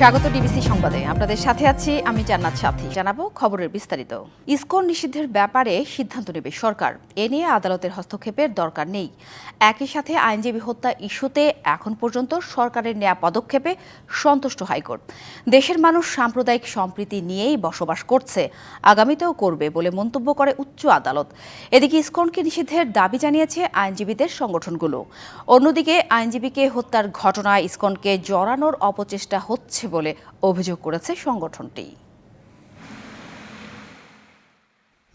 স্বাগত ডিবিসি সংবাদে। আপনাদের সাথে আছি আমি জান্নাত সাথী। জানাবো খবরের বিস্তারিত। ইসকন নিষিদ্ধের ব্যাপারে সিদ্ধান্ত নেবে সরকার। এ নিয়ে আদালতের হস্তক্ষেপের দরকার নেই। একই সাথে আইনজীবী হত্যা ইস্যুতে এখন পর্যন্ত সরকারের নেয়া পদক্ষেপে সন্তুষ্ট হাইকোর্ট। দেশের মানুষ সাম্প্রদায়িক সম্প্রীতি নিয়েই বসবাস করছে, আগামীতেও করবে বলে মন্তব্য করে উচ্চ আদালত। এদিকে ইসকনকে নিষিদ্ধের দাবি জানিয়েছে আইনজীবীদের সংগঠনগুলো। অন্যদিকে আইনজীবীকে হত্যার ঘটনায় ইসকনকে জড়ানোর অপচেষ্টা হচ্ছে বলে অভিযোগ করেছে সংগঠনটি।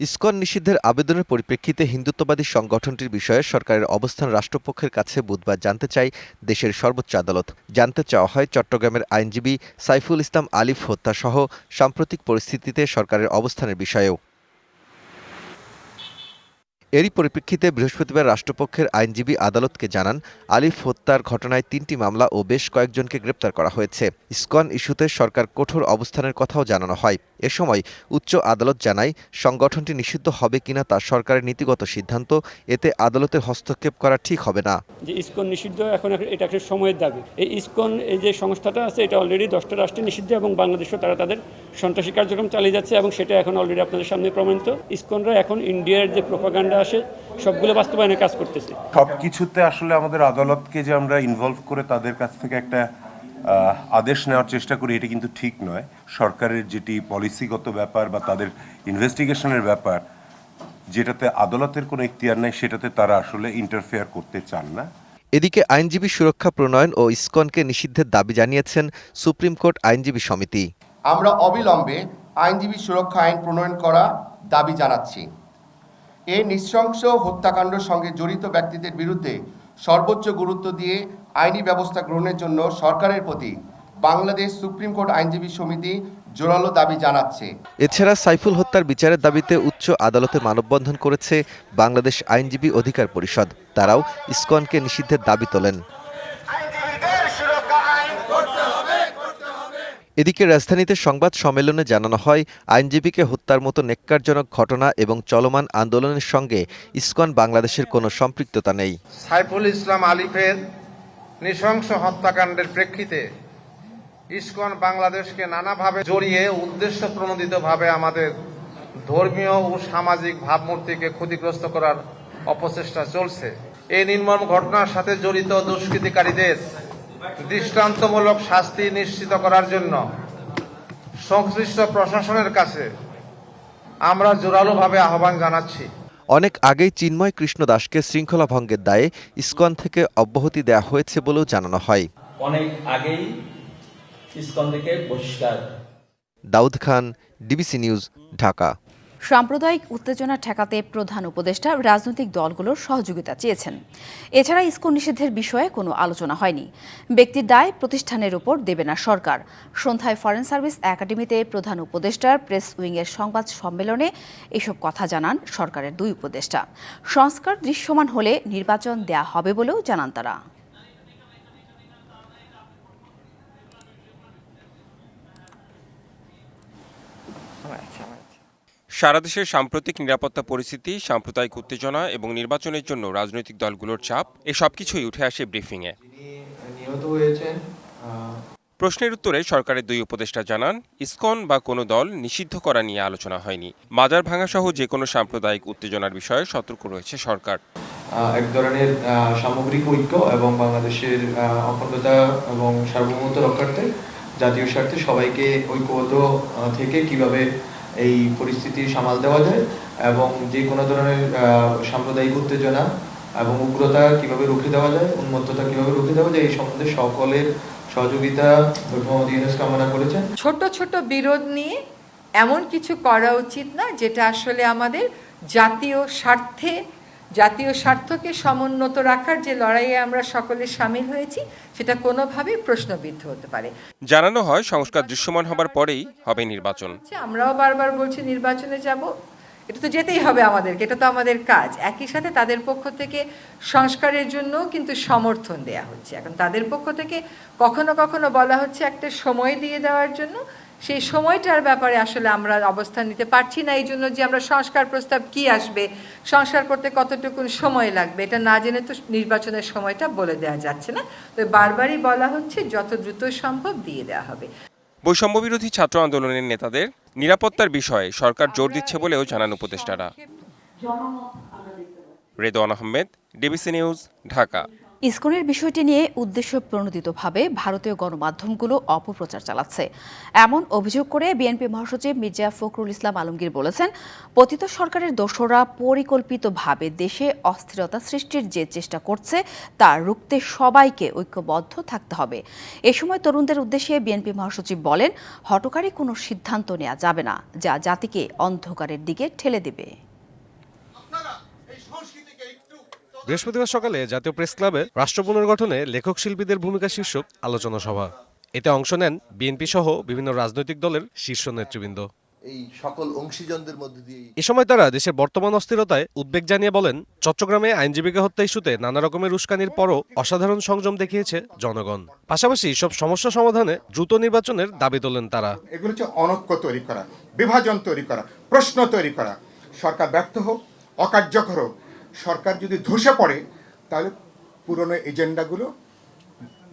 ইসকন নিষিদ্ধের আবেদনের পরিপ্রেক্ষিতে হিন্দুত্ববাদী সংগঠনটির বিষয়ে সরকারের অবস্থান রাষ্ট্রপক্ষের কাছে বুধবার জানতে চায় দেশের সর্বোচ্চ আদালত। জানতে চাওয়া হয় চট্টগ্রামের আইনজীবী সাইফুল ইসলাম আলিফ হত্যাসহ সাম্প্রতিক পরিস্থিতিতে সরকারের অবস্থানের বিষয়েও। এরই পরিপ্রেক্ষিতে বৃহস্পতিবার রাষ্ট্রপক্ষের আইনজীবী আদালতকে জানান, আলিফ হত্যার ঘটনায় ৩টি মামলা ও বেশ কয়েকজনকে গ্রেপ্তার করা হয়েছে। ইসকন ইস্যুতে সরকার কঠোর অবস্থানের কথাও জানানো হয়। এ সময় উচ্চ আদালত জানায়, সংগঠনটি নিষিদ্ধ হবে কিনা তা সরকারের নীতিগত সিদ্ধান্ত, এতে আদালতের হস্তক্ষেপ করা ঠিক হবে না। যে ইসকন নিষিদ্ধ, এখন এটা একটা সময়ের দাবি। এই ইসকন এই যে সংস্থাটা আছে, এটা অলরেডি 10টা রাষ্ট্রে নিষিদ্ধ এবং বাংলাদেশেও তারা তাদের সন্ত্রাসী কার্যক্রম চালিয়ে যাচ্ছে এবং সেটা এখন অলরেডি আপনাদের সামনে প্রমাণিত। ইসকনরা এখন ইন্ডিয়ার যে প্রোপাগান্ডা আসে সবগুলো বাস্তবায়নে কাজ করতেছে। সবকিছুতে আসলে আমাদের আদালতকে যে আমরা ইনভলভ করে তাদের কাছ থেকে একটা আদেশ নেওয়ার চেষ্টা করি, এটা কিন্তু ঠিক নয়। সরকারের যেটি পলিসিগত ব্যাপার বা তাদের ইনভেস্টিগেশনের ব্যাপার, যেটাতে আদালতের কোনো ইখতিয়ার নেই, সেটাতে তারা আসলে ইন্টারফেয়ার করতে চান না। এদিকে আইনজীবী সুরক্ষা প্রণয়ন ও ইসকনকে নিষিদ্ধের দাবি জানিয়েছেন সুপ্রিম কোর্ট আইনজীবী সমিতি। আমরা অবিলম্বে আইনজীবী সুরক্ষা আইন প্রণয়ন করা দাবি জানাচ্ছি। এই নৃশংস হত্যাকাণ্ডের সঙ্গে জড়িত ব্যক্তিদের বিরুদ্ধে সর্বোচ্চ গুরুত্ব দিয়ে আইনি ব্যবস্থা গ্রহণের জন্য সরকারের প্রতি বাংলাদেশ সুপ্রিম কোর্ট আইনজীবী সমিতি জোরালো দাবি জানাচ্ছে। এছাড়া সাইফুল হত্যার বিচারের দাবিতে উচ্চ আদালতে মানববন্ধন করেছে বাংলাদেশ আইনজীবী অধিকার পরিষদ। তারাও ইসকনকে নিষিদ্ধের দাবি তোলেন। এদিকে রাজধানীতে সংবাদ সম্মেলনে জানানো হয়, আইনজীবীকে হত্যার মতো নেক্কারজনক ঘটনা এবং চলমান আন্দোলনের সঙ্গে ইসকন বাংলাদেশের কোনো সম্পৃক্ততা নেই। সাইফুল ইসলাম আলিফের নৃশংস হত্যাকাণ্ডের প্রেক্ষিতে ইসকন বাংলাদেশকে নানাভাবে জড়িয়ে উদ্দেশ্যপ্রণোদিতভাবে আমাদের ধর্মীয় ও সামাজিক ভাবমূর্তিকে ক্ষতিগ্রস্ত করার অপচেষ্টা চলছে। এই নির্মম ঘটনার সাথে জড়িত দুষ্কৃতিকারীদের দৃষ্টান্তমূলক শাস্তি নিশ্চিত করার জন্য সংশ্লিষ্ট প্রশাসনের কাছে আমরা জোরালোভাবে আহ্বান জানাচ্ছি। অনেক আগেই চিন্ময় কৃষ্ণ দাসকে শৃঙ্খলা ভঙ্গের দায়ে ইসকন থেকে অব্যাহতি দেওয়া হয়েছে বলেও জানানো হয়। অনেক আগেই ইসকন থেকে বহিষ্কার। Daud Khan, DBC news, Dhaka. সাম্প্রদায়িক উত্তেজনা ঠেকাতে প্রধান উপদেষ্টা রাজনৈতিক দলগুলোর সহযোগিতা চেয়েছেন। এছাড়া ইসকন নিষিদ্ধের বিষয়ে কোনো আলোচনা হয়নি। ব্যক্তির দায় প্রতিষ্ঠানের উপর দেবে না সরকার। সন্ধ্যায় ফরেন সার্ভিস একাডেমিতে প্রধান উপদেষ্টার প্রেস উইংয়ের সংবাদ সম্মেলনে এসব কথা জানান সরকারের দুই উপদেষ্টা। সংস্কার দৃশ্যমান হলে নির্বাচন দেয়া হবে বলেও জানান তারা। সারা দেশের সাম্প্রতিক নিরাপত্তা পরিস্থিতি, সাম্প্রদায়িক উত্তেজনা এবং নির্বাচনের জন্য রাজনৈতিক দলগুলোর চাপ, এ সবকিছুই উঠে আসে ব্রিফিংয়ে। প্রশ্নের উত্তরে সরকারের দুই উপদেষ্টা জানান, ইসকন বা কোনো দল নিষিদ্ধ করা নিয়ে আলোচনা হয়নি। মাজার ভাঙা সহ যে কোনো সাম্প্রদায়িক উত্তেজনার বিষয়ে সতর্ক রয়েছে সরকার। এক ধরনের সামগ্রিক ঐক্য এবং বাংলাদেশের অখণ্ডতা এবং সার্বভৌমত্ব রক্ষার্থে, জাতীয় স্বার্থে সবাইকে ঐক্যবদ্ধ থেকে কিভাবে এই পরিস্থিতি সামাল দেওয়া যায় এবং যে কোনো ধরনের সাম্প্রদায়িক উত্তেজনা এবং উগ্রতা কিভাবে রুখে দেওয়া যায়, উন্মত্ততা কিভাবে রুখে দেওয়া যায়, এই সম্বন্ধে সকলের সহযোগিতা কামনা করেছেন। ছোট ছোট বিরোধ নিয়ে এমন কিছু করা উচিত না যেটা আসলে আমাদের জাতীয় স্বার্থকে সমুন্নত রাখার যে লড়াইয়ে আমরা সকলে সামিল হয়েছি সেটা কোনোভাবেই প্রশ্নবিদ্ধ হতে পারে। জানানো হয়, সংস্কার দৃশ্যমান হবার পরেই হবে নির্বাচন। আমরাও বারবার বলছি নির্বাচনে যাব, এটা তো যেতেই হবে আমাদেরকে, এটা তো আমাদের কাজ। একই সাথে তাদের পক্ষ থেকে সংস্কারের জন্য কিন্তু সমর্থন দেয়া হচ্ছে। এখন তাদের পক্ষ থেকে কখনো কখনো বলা হচ্ছে একটা সময় দিয়ে দেওয়ার জন্য, সেই সময়টার ব্যাপারে আসলে আমরা অবস্থান নিতে পারছি না। এই জন্য যে আমরা সংস্কার প্রস্তাব কি আসবে, সংস্কার করতে কতটুকু সময় লাগবে, এটা না জেনে তো নির্বাচনের সময়টা বলে দেওয়া যাচ্ছে না। তো বারবারই বলা হচ্ছে যত দ্রুত সম্ভব দিয়ে দেওয়া হবে। বৈষম্যবিরোধী ছাত্র আন্দোলনের নেতাদের নিরাপত্তার বিষয়ে সরকার জোর দিচ্ছে বলেও জানান উপদেষ্টারা। Redwan Ahmed, DBC news, Dhaka. ইসকনের বিষয়টি নিয়ে উদ্দেশ্য প্রণোদিতভাবে ভারতীয় গণমাধ্যমগুলো অপপ্রচার চালাচ্ছে এমন অভিযোগ করে বিএনপি মহাসচিব মির্জা ফখরুল ইসলাম আলমগীর বলেছেন, পতিত সরকারের দোসররা পরিকল্পিতভাবে দেশে অস্থিরতা সৃষ্টির যে চেষ্টা করছে তা রুখতে সবাইকে ঐক্যবদ্ধ থাকতে হবে। এ সময় তরুণদের উদ্দেশ্যে বিএনপি মহাসচিব বলেন, হঠকারী কোনো সিদ্ধান্ত নেওয়া যাবে না যা জাতিকে অন্ধকারের দিকে ঠেলে দেবে। বৃহস্পতিবার সকালে জাতীয় প্রেস ক্লাবে রাষ্ট্র পুনর্গঠনে লেখক শিল্পীদের ভূমিকা শীর্ষক আলোচনা সভা। এতে অংশ নেন বিএনপি সহ বিভিন্ন রাজনৈতিক দলের শীর্ষ নেতৃবৃন্দ। এই সকল অংশীজনদের মধ্যে দিয়ে এ সময় তারা দেশের বর্তমান অস্থিরতায় উদ্বেগ জানিয়ে বলেন, চট্টগ্রামে আইনজীবীকে হত্যা ইস্যুতে নানা রকমের উস্কানির পরও অসাধারণ সংযম দেখিয়েছে জনগণ। পাশাপাশি সব সমস্যা সমাধানে দ্রুত নির্বাচনের দাবি তোলেন তারা। এগুলো হচ্ছে অনৈক্য তৈরি করা, বিভাজন তৈরি করা, প্রশ্ন তৈরি করা। সরকার ব্যর্থ হোক, অকার্যকর হোক, সরকার যদি ধসে পড়ে তাহলে পুরনো এজেন্ডাগুলো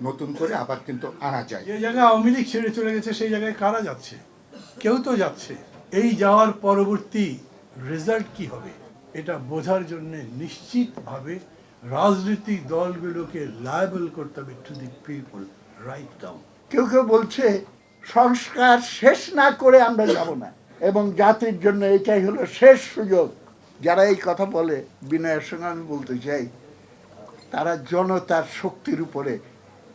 নতুন করে আবার কিন্তু আনা যায়। যে জায়গায় আওয়ামী লীগ ছেড়ে চলে গেছে সেই জায়গায় কারা যাচ্ছে? কেউ তো যাচ্ছে। এই যাওয়ার পরবর্তী রেজাল্ট কি হবে এটা বোঝার জন্য নিশ্চিতভাবে রাজনৈতিক দলগুলোকে লায়াবল করতে হবে to the people write down. কেউ কেউ বলছে সংস্কার শেষ না করে আমরা যাব না, এবং জাতির জন্য এটাই হলো শেষ সুযোগ। যারা এই কথা বলে, বিনয়ের সঙ্গে আমি বলতে চাই, তারা জনতার শক্তির উপরে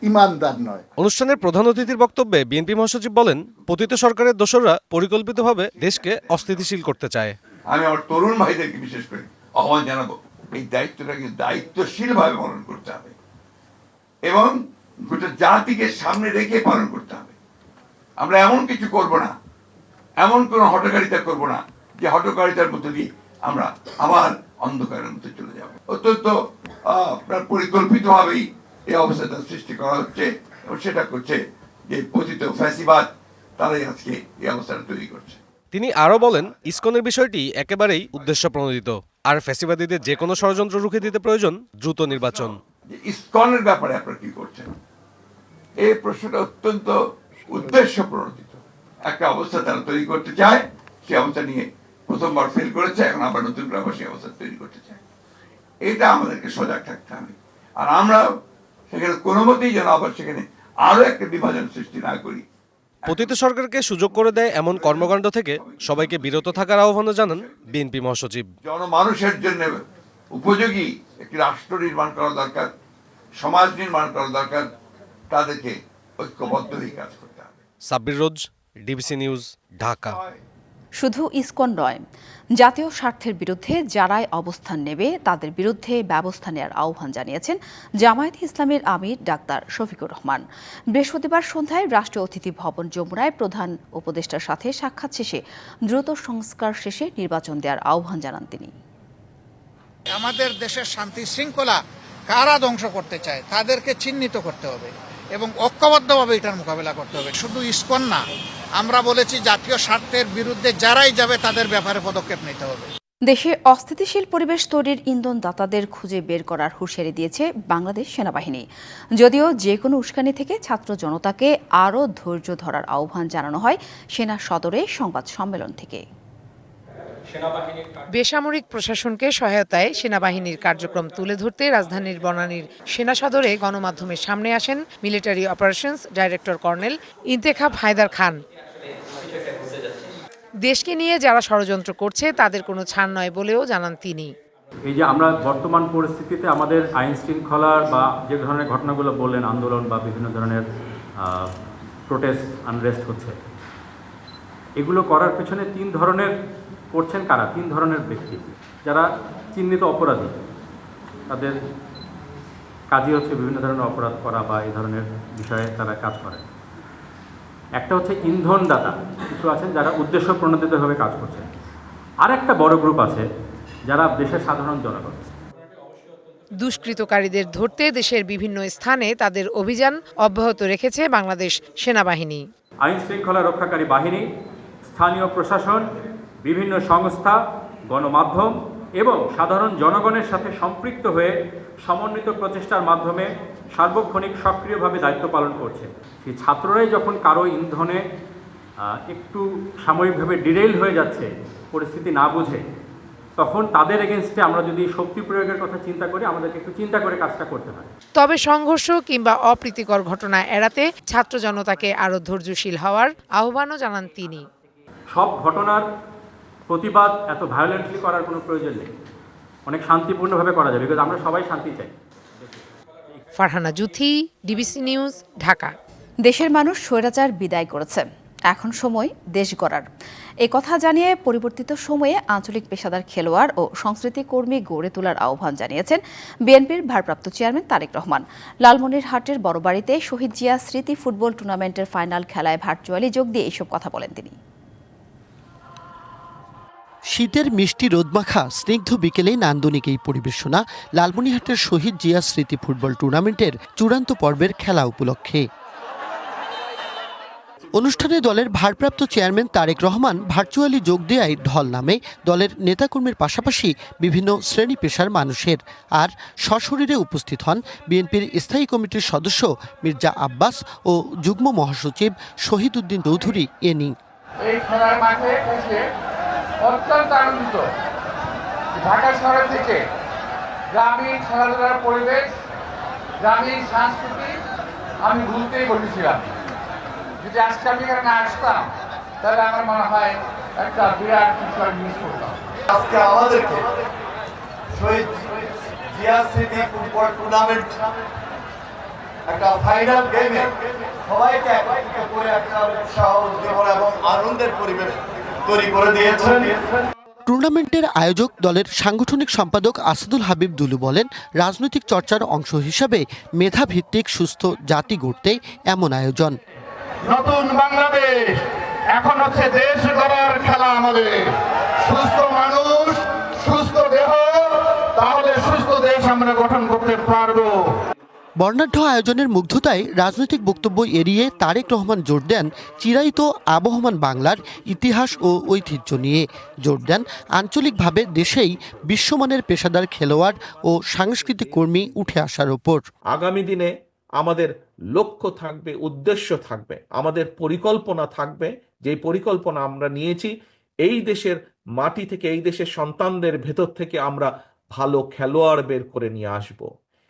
ইমানদার নয়। অনুষ্ঠানের প্রধান অতিথির বক্তব্যে বিএনপি মহাসচিব বলেন, পতিত সরকারের দোসররা পরিকল্পিতভাবে দেশকে অস্থিতিশীল করতে চায়। আমি আমার তরুণ ভাইদেরকে বিশেষ করে আহ্বান জানাবো, এই দায়িত্বটাকে দায়িত্বশীল ভাবে পালন করতে হবে এবং গোটা জাতিকে সামনে রেখে পালন করতে হবে। আমরা এমন কিছু করব না, এমন কোন হঠকারিতা করব না যে হঠকারিতার মধ্যে দিয়ে আমরা আবার অন্ধকারের মধ্যে চলে যাব। অত্যন্ত আপনার পরিকল্পিতভাবেই এই অবস্থাটা সৃষ্টি করা হচ্ছে এবং সেটা করছে যে পতিত ফ্যাসিবাদ, তারাই আজকে এই অবস্থাটা তৈরি করছে। তিনি আরও বলেন, ইসকনের বিষয়টি একেবারেই উদ্দেশ্য প্রণোদিত, আর ফ্যাসিবাদীদের যে কোনো ষড়যন্ত্র রুখে দিতে প্রয়োজন দ্রুত নির্বাচন। ইসকনের ব্যাপারে আপনারা কি করছেন, এই প্রশ্নটা অত্যন্ত উদ্দেশ্য প্রণোদিত একটা অবস্থা তারা তৈরি করতে চায়। সেই অবস্থা নিয়ে প্রথমবার ফেল করেছে, এখন আবার নতুন করে আবার সেই অবস্থা তৈরি করতে চায়। এটা আমাদেরকে সজাগ থাকতে হবে, আর আমরা সেখানে কোনো মতেই যেন আবার সেখানে আরো একটা বিভাজন সৃষ্টি না করি। পতিত সরকারকে সুযোগ করে দেয় এমন কর্মকাণ্ড থেকে সবাইকে বিরত থাকার আহ্বানও জানান বিএনপি মহাসচিব। জনমানুষের জন্য উপযোগী একটি রাষ্ট্র নির্মাণ করা দরকার, সমাজ নির্মাণ করা দরকার, তাদেরকে ঐক্যবদ্ধ হয়ে কাজ করতে হবে। সাব্বির রোজ, ডিবিসি নিউজ, ঢাকা। শুধু ইসকন নয়, জাতীয় স্বার্থের বিরুদ্ধে যারাই অবস্থান নেবে তাদের বিরুদ্ধে ব্যবস্থা নেওয়ার আহ্বান জানিয়েছেন জামায়াতে ইসলামীর আমির ডাক্তার শফিকুর রহমান। বৃহস্পতিবার সন্ধ্যায় রাষ্ট্রীয় অতিথি ভবন যমুনায় প্রধান উপদেষ্টার সাথে সাক্ষাৎ শেষে দ্রুত সংস্কার শেষে নির্বাচন দেওয়ার আহ্বান জানান তিনি। আমাদের দেশের শান্তি শৃঙ্খলা কারা ধ্বংস করতে চায় তাদেরকে চিহ্নিত করতে হবে এবং ঐক্যবদ্ধভাবে এটার মোকাবেলা করতে হবে। শুধু ইসকন না, আমরা বলেছি জাতীয় স্বার্থের বিরুদ্ধে যারাই যাবে তাদের ব্যাপারে পদক্ষেপ নিতে হবে। দেশে অস্থিতিশীল পরিবেশ তৈরির ইন্ধনদাতাদের খুঁজে বের করার হুঁশিয়ারি দিয়েছে বাংলাদেশ সেনাবাহিনী। যদিও যে কোনো উস্কানি থেকে ছাত্র জনতাকে আরও ধৈর্য ধরার আহ্বান জানানো হয় সেনা সদরে সংবাদ সম্মেলন থেকে। বেসামরিক প্রশাসনকে সহায়তায় সেনাবাহিনীর কার্যক্রম তুলে ধরতে রাজধানীর বনানীর সেনা সদরে গণমাধ্যমের সামনে আসেন military operations director colonel Intekhab Haider Khan. দেশকে নিয়ে যারা ষড়যন্ত্র করছে তাদের কোনো ছাড় নয় বলেও জানান তিনি। এই যে আমরা বর্তমান পরিস্থিতিতে আমাদের আইন শৃঙ্খলার বা যে ধরনের ঘটনাগুলো বললেন, আন্দোলন বা বিভিন্ন ধরনের প্রোটেস্ট আনরেস্ট হচ্ছে, এগুলো করার পেছনে তিন ধরনের করছেন কারা, তিন ধরনের ব্যক্তি। যারা চিহ্নিত অপরাধী, তাদের কাজই হচ্ছে বিভিন্ন ধরনের অপরাধ করা বা এই ধরনের বিষয়ে তারা কাজ করেন। একটা হচ্ছে ইন্ধনদাতা, কিছু আছেন যারা উদ্দেশ্য প্রণোদিতভাবে কাজ করছেন। আর একটা বড় গ্রুপ আছে যারা দেশের সাধারণ জনগণ। দুষ্কৃতকারীদের ধরতে দেশের বিভিন্ন স্থানে তাদের অভিযান অব্যাহত রেখেছে বাংলাদেশ সেনাবাহিনী। আইন শৃঙ্খলা রক্ষাকারী বাহিনী, স্থানীয় প্রশাসন, বিভিন্ন সংস্থা, গণমাধ্যম এবং সাধারণ জনগণের সাথে সম্পৃক্ত হয়ে সমন্বিত প্রচেষ্টার মাধ্যমে সার্বক্ষণিক সক্রিয়ভাবে দায়িত্ব পালন করছে। সেই ছাত্ররাই যখন কারো ইন্ধনে একটু সাময়িকভাবে ডিরেইল হয়ে যাচ্ছে, পরিস্থিতি না বুঝে, তখন তাদের এগেনস্টে আমরা যদি শক্তি প্রয়োগের কথা চিন্তা করি, আমাদেরকে একটু চিন্তা করে কাজটা করতে হয়। তবে সংঘর্ষ কিংবা অপ্রীতিকর ঘটনা এড়াতে ছাত্র জনতাকে আরও ধৈর্যশীল হওয়ার আহ্বানও জানান তিনি। সব ঘটনার প্রতিবাদ এত ভায়োলেন্টলি করার কোনো প্রয়োজন নেই, অনেক শান্তিপূর্ণভাবে করা যাবে, বিকজ আমরা সবাই শান্তি চাই। Farhana Juthi, DBC news, Dhaka. দেশের মানুষ স্বৈরাচার বিদায় করেছে, এখন সময় দেশ গড়ার। এই কথা জানিয়ে পরিবর্তিত সময়ে আঞ্চলিক পেশাদার খেলোয়াড় ও সংস্কৃতি কর্মী গড়ে তোলার আহ্বান জানিয়েছেন বিএনপির ভারপ্রাপ্ত চেয়ারম্যান তারেক রহমান। লালমনিরহাটের বড়বাড়িতে শহীদ জিয়া স্মৃতি ফুটবল টুর্নামেন্টের ফাইনাল খেলায় ভার্চুয়ালি যোগ দিয়ে এসব কথা বলেন তিনি। শীতের মিষ্টি রোদমাখা স্নিগ্ধ বিকেলে নান্দনিক এই পরিবেশনা লালমনিরহাটের শহীদ জিয়া স্মৃতি ফুটবল টুর্নামেন্টের চূড়ান্ত পর্বের খেলা উপলক্ষে। অনুষ্ঠানে দলের ভারপ্রাপ্ত চেয়ারম্যান তারেক রহমান ভার্চুয়ালি যোগ দেয়ায় ঢল নামে দলের নেতাকর্মীর পাশাপাশি বিভিন্ন শ্রেণী পেশার মানুষের। আর সশরীরে উপস্থিত হন বিএনপির স্থায়ী কমিটির সদস্য মির্জা আব্বাস ও যুগ্ম মহাসচিব শহীদ উদ্দিন চৌধুরী এনি। এই খেলার মাঠে এসে অত্যন্ত আনন্দিত। ঢাকা শহর থেকে গ্রামীণ খেলাধুলার পরিবেশ, গ্রামীণ সংস্কৃতি আমি ভুলতেই বসেছিলাম। যদি আজকে আমি এখানে আসতাম তাহলে আমার মনে হয় একটা বিরাট কিছু আমি মিস করতাম। আজকে আমাদেরকে শহীদ জিয়া স্মৃতি ফুটবল টুর্নামেন্ট একটা ফাইনাল গেমে সবাইকে একত্রিত করে একটা উৎসাহ, উদ্দীপনা এবং আনন্দের পরিবেশ তৈরি করে দিয়েছেন। টুর্নামেন্টের আয়োজক দলের সাংগঠনিক সম্পাদক আসাদুল হাবিব দুলু বলেন, রাজনৈতিক চর্চার অংশ হিসাবে মেধাভিত্তিক সুস্থ জাতি গড়তে এমন আয়োজন। নতুন বাংলাদেশ এখন হচ্ছে দেশ গড়ার খেলা। আমাদের সুস্থ মানুষ, সুস্থ দেহ, তাহলে সুস্থ দেশ আমরা গঠন করতে পারবো। বর্ণাঢ্য আয়োজনের মুগ্ধতায় রাজনৈতিক বক্তব্য এড়িয়ে তারেক রহমান জোর দেন চিরায়ত আবহমান বাংলার ইতিহাস ও ঐতিহ্য নিয়ে। জোর দেন আঞ্চলিকভাবে দেশেই বিশ্বমানের পেশাদার খেলোয়াড় ও সাংস্কৃতিক কর্মী উঠে আসার ওপর। আগামী দিনে আমাদের লক্ষ্য থাকবে, উদ্দেশ্য থাকবে, আমাদের পরিকল্পনা থাকবে। যে পরিকল্পনা আমরা নিয়েছি, এই দেশের মাটি থেকে, এই দেশের সন্তানদের ভেতর থেকে আমরা ভালো খেলোয়াড় বের করে নিয়ে আসব।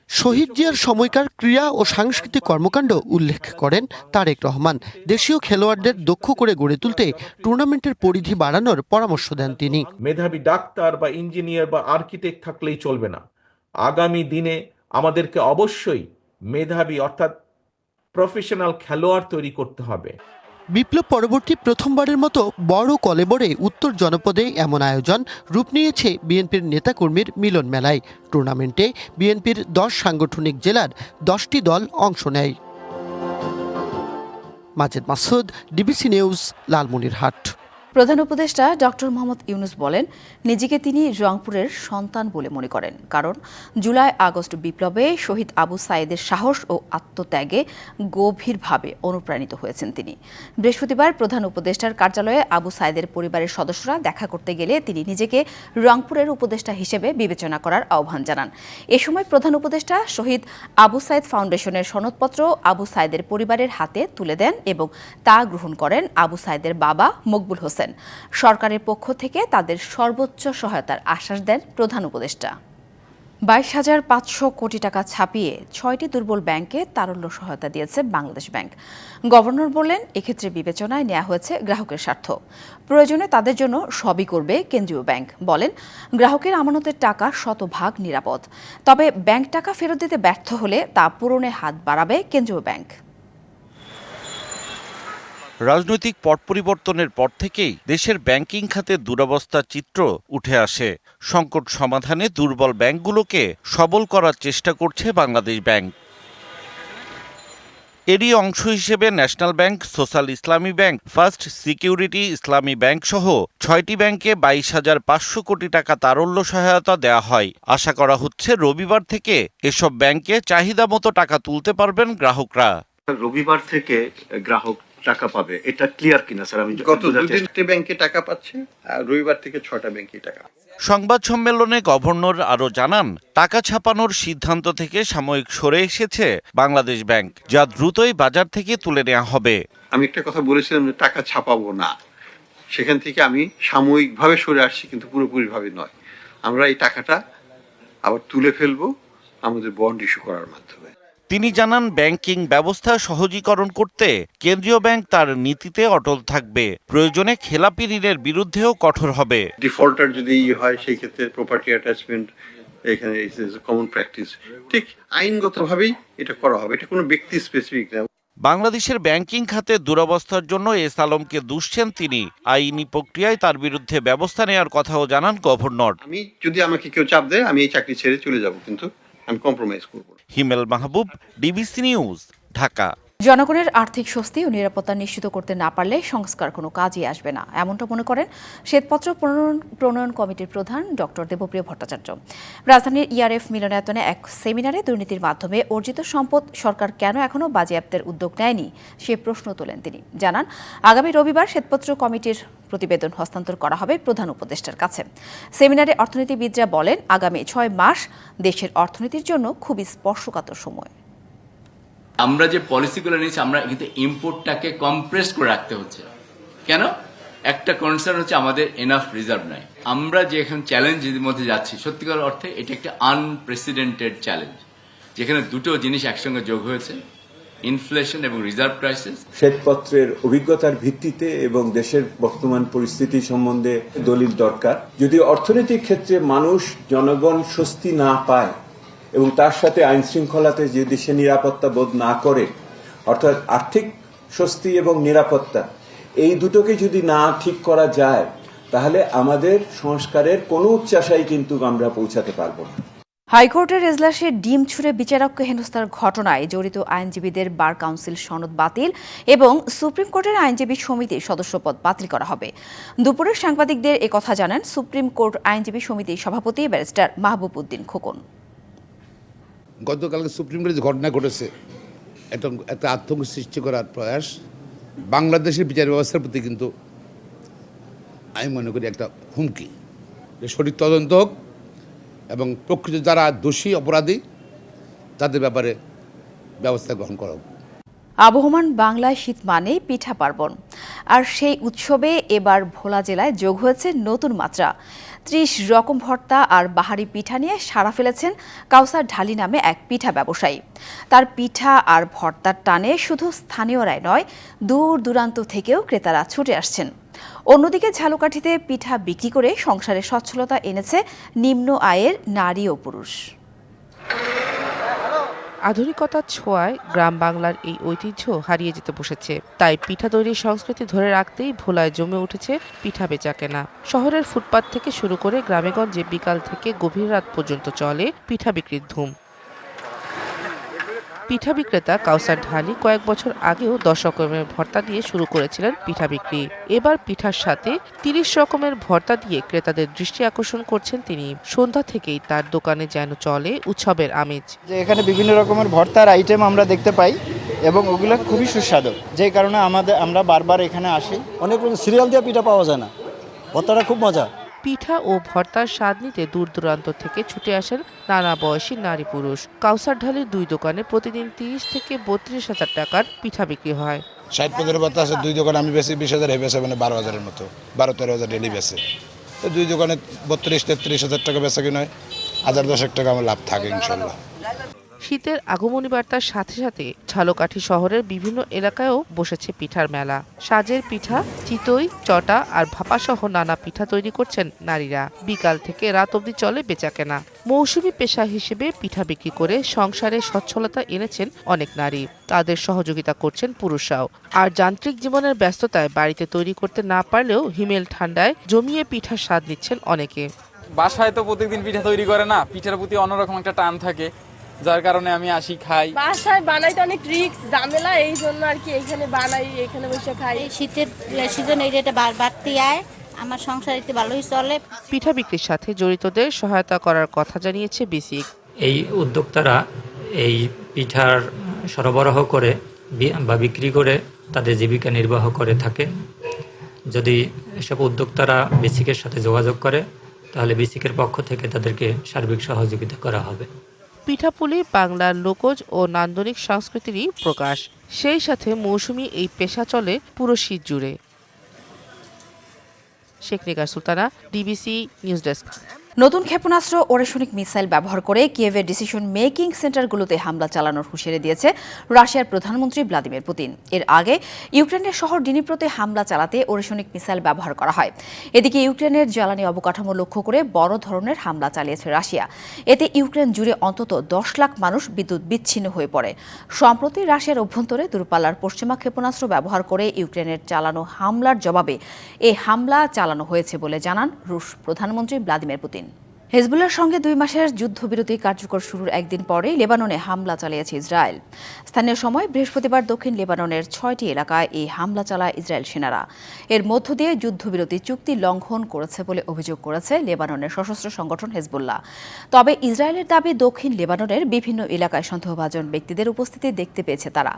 শহীদ জিয়ার সময়কার ক্রীড়া ও সাংস্কৃতিক কর্মকাণ্ড উল্লেখ করেন তারেক রহমান। দেশীয় খেলোয়াড়দের দক্ষ করে গড়ে তুলতে টুর্নামেন্টের পরিধি বাড়ানোর পরামর্শ দেন তিনি। মেধাবী ডাক্তার বা ইঞ্জিনিয়ার বা আর্কিটেক্ট থাকলেই চলবে না। আগামী দিনে আমাদেরকে অবশ্যই মেধাবী অর্থাৎ প্রফেশনাল খেলোয়াড় তৈরি করতে হবে। বিপ্লব পরবর্তী প্রথমবারের মতো বড় কলেবরে উত্তর জনপদে এমন আয়োজন রূপ নিয়েছে বিএনপির নেতাকর্মীর মিলন মেলায়। টুর্নামেন্টে বিএনপির 10 সাংগঠনিক জেলার 10টি দল অংশ নেয়। Majed Masud, DBC news, Lalmonirhat. প্রধান উপদেষ্টা ডক্টর মোহাম্মদ ইউনূস বলেন, নিজেকে তিনি রংপুরের সন্তান বলে মনে করেন, কারণ জুলাই আগস্ট বিপ্লবে শহীদ আবু সাঈদের সাহস ও আত্মত্যাগে গভীরভাবে অনুপ্রাণিত হয়েছেন তিনি। বৃহস্পতিবার প্রধান উপদেষ্টার কার্যালয়ে আবু সাঈদের পরিবারের সদস্যরা দেখা করতে গেলে তিনি নিজেকে রংপুরের উপদেষ্টা হিসেবে বিবেচনা করার আহ্বান জানান। এ সময় প্রধান উপদেষ্টা শহীদ আবু সাঈদ ফাউন্ডেশনের সনদপত্র আবু সাঈদের পরিবারের হাতে তুলে দেন এবং তা গ্রহণ করেন আবু সাঈদের বাবা মকবুল হোসেন। সরকারের পক্ষ থেকে তাদের সর্বোচ্চ সহায়তার আশ্বাস দেন প্রধান উপদেষ্টা। 22,500 কোটি টাকা ছাপিয়ে 6টি দুর্বল ব্যাংকে তারল্য সহায়তা দিয়েছে বাংলাদেশ ব্যাংক। গভর্নর বললেন, এক্ষেত্রে বিবেচনায় নেওয়া হয়েছে গ্রাহকের স্বার্থ। প্রয়োজনে তাদের জন্য সবই করবে কেন্দ্রীয় ব্যাংক। বলেন, গ্রাহকের আমানতের টাকা শতভাগ নিরাপদ। তবে ব্যাংক টাকা ফেরত দিতে ব্যর্থ হলে তা পূরণে হাত বাড়াবে কেন্দ্রীয় ব্যাংক। রাজনৈতিক পট পরিবর্তনের পর থেকেই দেশের ব্যাংকিং খাতের দুরবস্থার চিত্র উঠে আসে। সংকট সমাধানে দুর্বল ব্যাংকগুলোকে সবল করার চেষ্টা করছে বাংলাদেশ ব্যাংক। এরই অংশ হিসেবে ন্যাশনাল ব্যাংক, সোশ্যাল ইসলামী ব্যাংক, ফার্স্ট সিকিউরিটি ইসলামী ব্যাংক সহ 6টি ব্যাংকে 22,500 কোটি টাকা তারল্য সহায়তা দেওয়া হয়। আশা করা হচ্ছে রবিবার থেকে এসব ব্যাংকে চাহিদা মতো টাকা তুলতে পারবেন গ্রাহকরা। রবিবার থেকে গ্রাহক টাকা পাবে এটা ক্লিয়ার কিনা স্যার? আমি গত 2টি ব্যাংকে টাকা পাচ্ছে, আর রবিবার থেকে 6টা ব্যাংকে টাকা। সংবাদ সম্মেলনে গভর্নর আরও জানান, টাকা ছাপানোর সিদ্ধান্ত থেকে সাময়িক সরে এসেছে বাংলাদেশ ব্যাংক, যা দ্রুতই বাজার থেকে তুলে নেওয়া হবে। আমি একটা কথা বলেছিলাম যে টাকা ছাপাবো না, সেখান থেকে আমি সাময়িকভাবে সরে আসছি, কিন্তু পুরোপুরিভাবে নয়। আমরা এই টাকাটা আবার তুলে ফেলবো আমাদের বন্ড ইস্যু করার মাধ্যমে। তিনি জানান, ব্যাংকিং ব্যবস্থা সহজীকরণ করতে কেন্দ্রীয় ব্যাংক তার নীতিতে অটল থাকবে, প্রয়োজনে খেলাপি ঋণের বিরুদ্ধেও কঠোর হবে। ডিফল্টার যদি হয় সেই ক্ষেত্রে প্রপার্টি অ্যাটাচমেন্ট এখানে কমন প্র্যাকটিস, ঠিক আইনগতভাবেই এটা করা হবে, এটা কোনো ব্যক্তি স্পেসিফিক না। বাংলাদেশের ব্যাংকিং খাতে দুরবস্থার জন্য এস আলমকে দুষছেন তিনি। আইনি প্রক্রিয়ায় তার বিরুদ্ধে ব্যবস্থা নেওয়ার কথাও জানান গভর্নর। আমি যদি আমাকে কেউ চাপ দেয় আমি এই চাকরি ছেড়ে চলে যাব, কিন্তু আমি কম্প্রোমাইজ করব। হিমেল মাহবুব, ডিবিসি নিউজ, ঢাকা। জনগণের আর্থিক স্বস্তি ও নিরাপত্তা নিশ্চিত করতে না পারলে সংস্কার কোনো কাজই আসবে না, এমনটা মনে করেন শ্বেতপত্র প্রণয়ন কমিটির প্রধান ডক্টর দেবপ্রিয় ভট্টাচার্য। রাজধানীর ইআরএফ মিলনায়তনে এক সেমিনারে দুর্নীতির মাধ্যমে অর্জিত সম্পদ সরকার কেন এখনও বাজেয়াপ্তের উদ্যোগ নেয়নি সে প্রশ্ন তোলেন তিনি। জানান, আগামী রবিবার শ্বেতপত্র কমিটির প্রতিবেদন হস্তান্তর করা হবে প্রধান উপদেষ্টার কাছে। সেমিনারে অর্থনীতিবিদরা বলেন, আগামী 6 মাস দেশের অর্থনীতির জন্য খুবই স্পর্শকাতর সময়। আমরা যে পলিসিগুলো নিয়েছি, আমরা কিন্তু ইম্পোর্টটাকে কম্প্রেস করে রাখতে হচ্ছে। কেন? একটা কনসার্ন হচ্ছে আমাদের এনাফ রিজার্ভ নাই। আমরা যে এখন চ্যালেঞ্জের মধ্যে যাচ্ছি, সত্যিকার অর্থে এটা একটা আনপ্রেসিডেন্টেড চ্যালেঞ্জ, যেখানে দুটো জিনিস একসঙ্গে যোগ হয়েছে, ইনফ্লেশন এবং রিজার্ভ ক্রাইসিস। শ্বেতপত্রের অভিজ্ঞতার ভিত্তিতে এবং দেশের বর্তমান পরিস্থিতি সম্বন্ধে দলিল দরকার। যদি অর্থনৈতিক ক্ষেত্রে মানুষ, জনগণ স্বস্তি না পায় এবং তার সাথে আইন শৃঙ্খলাতে যদি সে নিরাপত্তা বোধ না করে, অর্থাৎ আর্থিক স্বস্তি এবং নিরাপত্তা, এই দুটোকে যদি না ঠিক করা যায়, তাহলে আমাদের সংস্কারের কোনো উচ্চাশাই কিন্তু আমরা পৌঁছাতে পারবো না। হাইকোর্টের এজলাসে ডিম ছুঁড়ে বিচারককে হেনস্থার ঘটনায় জড়িত আইনজীবীদের বার কাউন্সিল সনদ বাতিল এবং সুপ্রিম কোর্টের আইনজীবী সমিতির সদস্যপদ বাতিল করা হবে। দুপুরে সাংবাদিকদের একথা জানান সুপ্রিম কোর্ট আইনজীবী সমিতির সভাপতি ব্যারিস্টার মাহবুব উদ্দিন খোকন। গতকালকে সুপ্রিম কোর্টে যে ঘটনা ঘটেছে, একটা আতঙ্ক সৃষ্টি করার প্রয়াস বাংলাদেশের বিচার ব্যবস্থার প্রতি কিন্তু আমি মনে করি একটা হুমকি। সঠিক তদন্ত হোক এবং প্রকৃত যারা দোষী অপরাধী তাদের ব্যাপারে ব্যবস্থা গ্রহণ করা হোক। আবহমান বাংলায় শীত মানেই পিঠা পার্বণ, আর সেই উৎসবে এবার ভোলা জেলায় যোগ হয়েছে নতুন মাত্রা। 30 রকম ভর্তা আর বাহারি পিঠা নিয়ে সাড়া ফেলেছেন কাউসার ঢালি নামে এক পিঠা ব্যবসায়ী। তার পিঠা আর ভর্তার টানে শুধু স্থানীয়রাই নয়, দূর দূরান্ত থেকেও ক্রেতারা ছুটে আসছেন। অন্যদিকে ঝালকাঠিতে পিঠা বিক্রি করে সংসারে সচ্ছলতা এনেছে নিম্ন আয়ের নারী ও পুরুষ। আধুনিকতার ছোঁয়ায় গ্রাম বাংলার এই ঐতিহ্য হারিয়ে যেতে বসেছে। তাই পিঠা তৈরির সংস্কৃতি ধরে রাখতেই ভোলায় জমে উঠেছে পিঠা বেচা কেনা। শহরের ফুটপাত থেকে শুরু করে গ্রামেগঞ্জে বিকাল থেকে গভীর রাত পর্যন্ত চলে পিঠা বিক্রির ধুম। পিঠা বিক্রেতা কাউসার ঢালি কয়েক বছর আগেও 10 রকমের ভর্তা দিয়ে শুরু করেছিলেন পিঠা বিক্রি। এবার পিঠার সাথে 30 রকমের ভর্তা দিয়ে ক্রেতাদের দৃষ্টি আকর্ষণ করছেন তিনি। সন্ধ্যা থেকেই তার দোকানে যেন চলে উৎসবের আমেজ। যে এখানে বিভিন্ন রকমের ভর্তার আইটেম আমরা দেখতে পাই এবং ওগুলো খুবই সুস্বাদু, যে কারণে আমরা বারবার এখানে আসি। অনেক রকম সিরিয়াল দিয়ে পিঠা পাওয়া যায় না, ভর্তাটা খুব মজা। পিঠা ও ভর্তার স্বাদ নিতে দূর দূরান্ত থেকে ছুটে আসেন নানা বয়সী নারী পুরুষ। কাউসার ঢালির 2 দোকানে প্রতিদিন 30 থেকে 32,000 টাকার পিঠা বিক্রি হয়। 60-65 ভর্তা আছে, 2 দোকানে আমি বেশি 20,000 বেচে, মানে 12,000-এর মতো, 12-13,000 ডেলি বেচে। তো 2 দোকানে 32-33,000 টাকা বেচা কিনা হয়, 10,000-10,000 টাকা আমার লাভ থাকে ইনশাল্লাহ। শীতের আগমনী বার্তার সাথে সাথে ঝালকাঠি শহরের বিভিন্ন এলাকায়ও বসেছে পিঠার মেলা। সাজের পিঠা, চিতই, চটা আর ভাপা সহ নানা পিঠা তৈরি করছেন নারীরা। বিকাল থেকে রাত অবধি চলে বেচাকেনা। মৌসুমী পেশা হিসেবে পিঠা বিক্রি করে সংসারে সচ্ছলতা এনেছেন অনেক নারী। তাদের সহযোগিতা করছেন পুরুষরাও। আর যান্ত্রিক জীবনের ব্যস্ততায় বাড়িতে তৈরি করতে না পারলেও হিমেল ঠান্ডায় জমিয়ে পিঠার স্বাদ নিচ্ছেন অনেকে। বাসায় তো প্রত্যেকদিন পিঠা তৈরি করে না, পিঠার প্রতি অন্যরকম একটা টান থাকে, যার কারণে আমি আসি, খাই। বাসায় বানাইতে অনেক রিস্ক ঝামেলা, এই জন্য আর কি এখানে বানাই, এখানে বসে খাই। শীতের সিজন এই রেটে বাড়তি আয়, আমার সংসার একটু ভালোই চলে। পিঠা বিক্রির সাথে জড়িতদের সহায়তা করার কথা জানিয়েছে বিসিক। এই উদ্যোক্তারা এই পিঠার সরবরাহ করে বা বিক্রি করে তাদের জীবিকা নির্বাহ করে থাকে। যদি এসব উদ্যোক্তারা বিসিকের সাথে যোগাযোগ করে তাহলে বিসিকের পক্ষ থেকে তাদেরকে সার্বিক সহযোগিতা করা হবে। পিঠাপুলি বাংলার লোকজ ও নান্দনিক সংস্কৃতিরই প্রকাশ, সেই সাথে মৌসুমী এই পেশা চলে পুরো শীত জুড়ে। শেখ রেখা সুলতানা, ডিবিসি নিউজ ডেস্ক। নতুন ক্ষেপণাস্ত্র ও রেশনিক মিসাইল ব্যবহার করে কিয়েভের ডিসিশন মেকিং সেন্টারগুলোতে হামলা চালানোর হুঁশিয়ারি দিয়েছে রাশিয়ার প্রধানমন্ত্রী ভ্লাদিমির পুতিন। এর আগে ইউক্রেনের শহর ডিনিপ্রোতে হামলা চালাতে ওরেশনিক মিসাইল ব্যবহার করা হয়। এদিকে ইউক্রেনের জ্বালানি অবকাঠামো লক্ষ্য করে বড় ধরনের হামলা চালিয়েছে রাশিয়া। এতে ইউক্রেন জুড়ে অন্তত 10 লাখ মানুষ বিদ্যুৎ বিচ্ছিন্ন হয়ে পড়ে। সম্প্রতি রাশিয়ার অভ্যন্তরে দূরপাল্লার পশ্চিমা ক্ষেপণাস্ত্র ব্যবহার করে ইউক্রেনের চালানো হামলার জবাবে এই হামলা চালানো হয়েছে বলে জানান রুশ প্রধানমন্ত্রী ভ্লাদিমির পুতিন। হেজবুল্লাহর সঙ্গে 2 মাসের যুদ্ধবিরতি কার্যকর শুরুর একদিন পরেই লেবাননে হামলা চালিয়েছে ইসরায়েল। স্থানীয় সময় বৃহস্পতিবার দক্ষিণ লেবাননের 6টি এলাকায় এই হামলা চালায় ইসরায়েল সেনারা। এর মধ্য দিয়ে যুদ্ধবিরতি চুক্তি লঙ্ঘন করেছে বলে অভিযোগ করেছে লেবাননের সশস্ত্র সংগঠন হেজবুল্লাহ। তবে ইসরায়েলের দাবি দক্ষিণ লেবাননের বিভিন্ন এলাকায় সন্দেহভাজন ব্যক্তিদের উপস্থিতি দেখতে পেয়েছে তারা।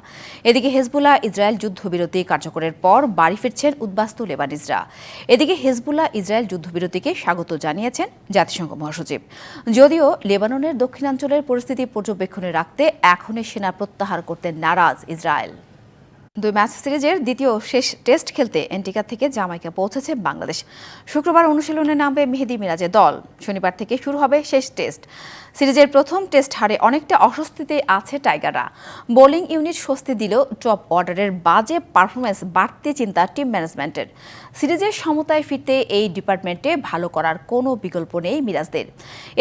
এদিকে হেজবুল্লাহ ইসরায়েল যুদ্ধবিরতি কার্যকরের পর বাড়ি ফিরছেন উদ্বাস্তু লেবানিজরা। এদিকে হেজবুল্লাহ ইসরায়েল যুদ্ধবিরতিকে স্বাগত জানিয়েছেন জাতিসংঘ মহাসচিব। যদিও লেবাননের দক্ষিণাঞ্চলের পরিস্থিতি পর্যবেক্ষণে রাখতে এখনই সেনা প্রত্যাহার করতে নারাজ ইসরায়েল। 2 ম্যাচ সিরিজের দ্বিতীয় শেষ টেস্ট খেলতে এন্টিকা থেকে জামাইকা পৌঁছেছে বাংলাদেশ। শুক্রবার অনুশীলনে নামবে মেহেদী মিরাজের দল। শনিবার থেকে শুরু হবে শেষ টেস্ট। সিরিজের প্রথম টেস্ট হারে অনেকটা অস্বস্তিতে আছে টাইগাররা। বোলিং ইউনিট স্বস্তি দিলেও টপ অর্ডারের বাজে পারফরমেন্স বাড়তি চিন্তা টিম ম্যানেজমেন্টের। সিরিজের সমতায় ফিরতে এই ডিপার্টমেন্টে ভালো করার কোনো বিকল্প নেই মিরাজদের।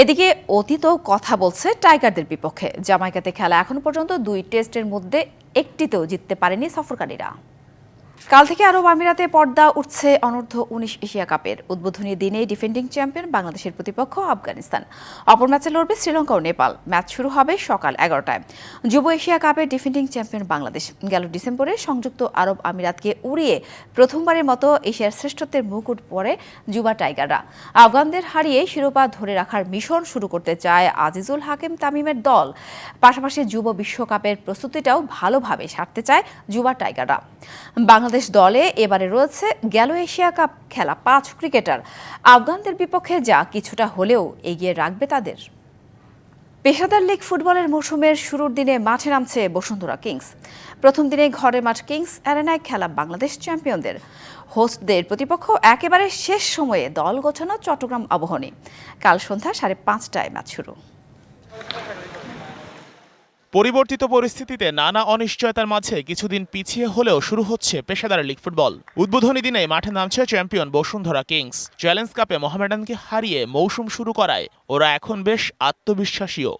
এদিকে অতীতও কথা বলছে টাইগারদের বিপক্ষে। জামাইকাতে খেলা এখন পর্যন্ত 2 টেস্টের মধ্যে একটিতেও জিততে পারেনি সফরকারীরা। কাল থেকে আরব আমিরাতে পর্দা উঠছে অনূর্ধ্ব 19 এশিয়া কাপের। উদ্বোধনী দিনে ডিফেন্ডিং চ্যাম্পিয়ন বাংলাদেশের প্রতিপক্ষ আফগানিস্তান। অপর ম্যাচে লড়বে শ্রীলঙ্কা ও নেপাল। ম্যাচ শুরু হবে সকাল 11টায়। যুব এশিয়া কাপের ডিফেন্ডিং চ্যাম্পিয়ন বাংলাদেশ গেল ডিসেম্বরে সংযুক্ত আরব আমিরাতকে উড়িয়ে প্রথমবারের মতো এশিয়ার শ্রেষ্ঠত্বের মুকুট পরে যুবা টাইগাররা। আফগানদের হারিয়ে শিরোপা ধরে রাখার মিশন শুরু করতে চায় আজিজুল হাকিম তামিমের দল। পাশাপাশি যুব বিশ্বকাপের প্রস্তুতিটাও ভালোভাবে সারতে চায় যুবা টাইগাররা। বাংলাদেশ দলে এবারে রয়েছে গেল এশিয়া কাপ খেলা 5 ক্রিকেটার। আফগানদের বিপক্ষে যা কিছুটা হলেও এগিয়ে রাখবে তাদের। পেশাদার লীগ ফুটবলের মৌসুমের শুরুর দিনে মাঠে নামছে বসুন্ধরা কিংস। প্রথম দিনে ঘরের মাঠ কিংস অ্যারেনায় খেলা বাংলাদেশ চ্যাম্পিয়নদের। হোস্টদের প্রতিপক্ষ একেবারে শেষ সময়ে দল গোছানো চট্টগ্রাম আবাহনী। কাল সন্ধ্যা 5:30টায় ম্যাচ শুরু। পরিবর্তিত পরিস্থিতিতে নানা অনিশ্চয়তার মাঝে কিছুদিন পিছিয়ে হলেও শুরু হচ্ছে পেশাদার লীগ ফুটবল। উদ্বোধনী দিনে মাঠে নামছে চ্যাম্পিয়ন বসুন্ধরা কিংস। চ্যালেঞ্জ কাপে মোহামেডানকে হারিয়ে মৌসুম শুরু করায় ওরা এখন বেশ আত্মবিশ্বাসীও।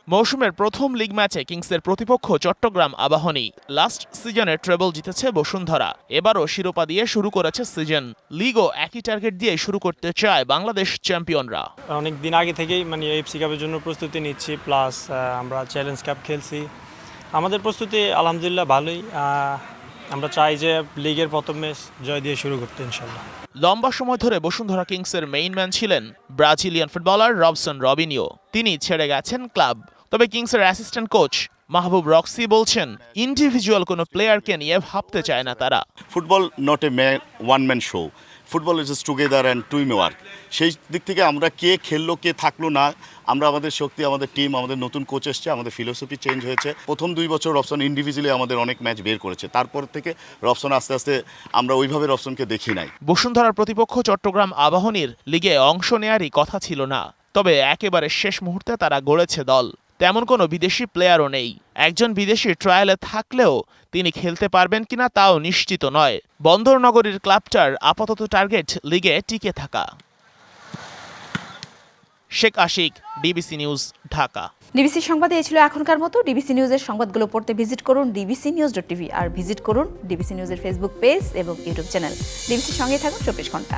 মৌসুমের প্রথম লিগ ম্যাচে কিংসের প্রতিপক্ষ চট্টগ্রাম আবাহনী। লাস্ট সিজনে ট্রেবল জিতেছে বসুন্ধরা। এবারও শিরোপা দিয়ে শুরু করেছে সিজন। লিগও একই টার্গেট দিয়ে শুরু করতে চায় বাংলাদেশ চ্যাম্পিয়নরা। অনেক দিন আগে থেকেই এফসি কাপের জন্য প্রস্তুতি নিচ্ছি, প্লাস আমরা চ্যালেঞ্জ কাপ খেলছি। আমাদের প্রস্তুতি আলহামদুলিল্লাহ ভালোই। আমরা চাই যে লিগের প্রথম ম্যাচ জয় দিয়ে শুরু করতে ইনশাল্লাহ। লম্বা সময় ধরে বসুন্ধরা কিংসের মেইন ম্যান ছিলেন ব্রাজিলিয়ান ফুটবলার রবসন রবিনিও। তিনি ছেড়ে গেছেন ক্লাব। তবে কিংসের অ্যাসিস্ট্যান্ট কোচ মাহবুব রক্সি বলছেন ইন্ডিভিজুয়াল কোনো প্লেয়ারকে নিয়ে ভাবতে চায় না তারা। Football not a one man show, football is together and team work. সেই দিক থেকে আমরা কে খেললো কে থাকলো না, আমরা আমাদের শক্তি, আমাদের টিম, আমাদের নতুন কোচ এসছে, আমাদের ফিলোসফি চেঞ্জ হয়েছে। প্রথম 2 বছর রবসন ইন্ডিভিজুয়ালি আমাদের অনেক ম্যাচ বের করেছে। তারপর থেকে রবসন আস্তে আস্তে আমরা ওইভাবে রবসনকে দেখি নাই। বসুন্ধরার প্রতিপক্ষ চট্টগ্রাম আবাহনীর লিগে অংশ নেয়ারই কথা ছিল না। তবে একেবারে শেষ মুহূর্তে তারা গড়েছে দল। তেমন কোনো বিদেশি প্লেয়ারও নেই। একজন বিদেশি ট্রায়ালে থাকলেও তিনি খেলতে পারবেন কিনা তাও নিশ্চিত নয়। বন্দরনগরীর ক্লাবটার আপাতত টার্গেট লিগে টিকে থাকা। Sheikh Ashiq, DBC news, Dhaka. DBC সংবাদে এই ছিল এখনকার মতো। ডিবিসি নিউজের সংবাদগুলো পড়তে ভিজিট করুন dbcnews.tv আর ভিজিট করুন ডিবিসি নিউজের ফেসবুক পেজ এবং ইউটিউব চ্যানেল। ডিবিসির সঙ্গে থাকুন 24 ঘন্টা।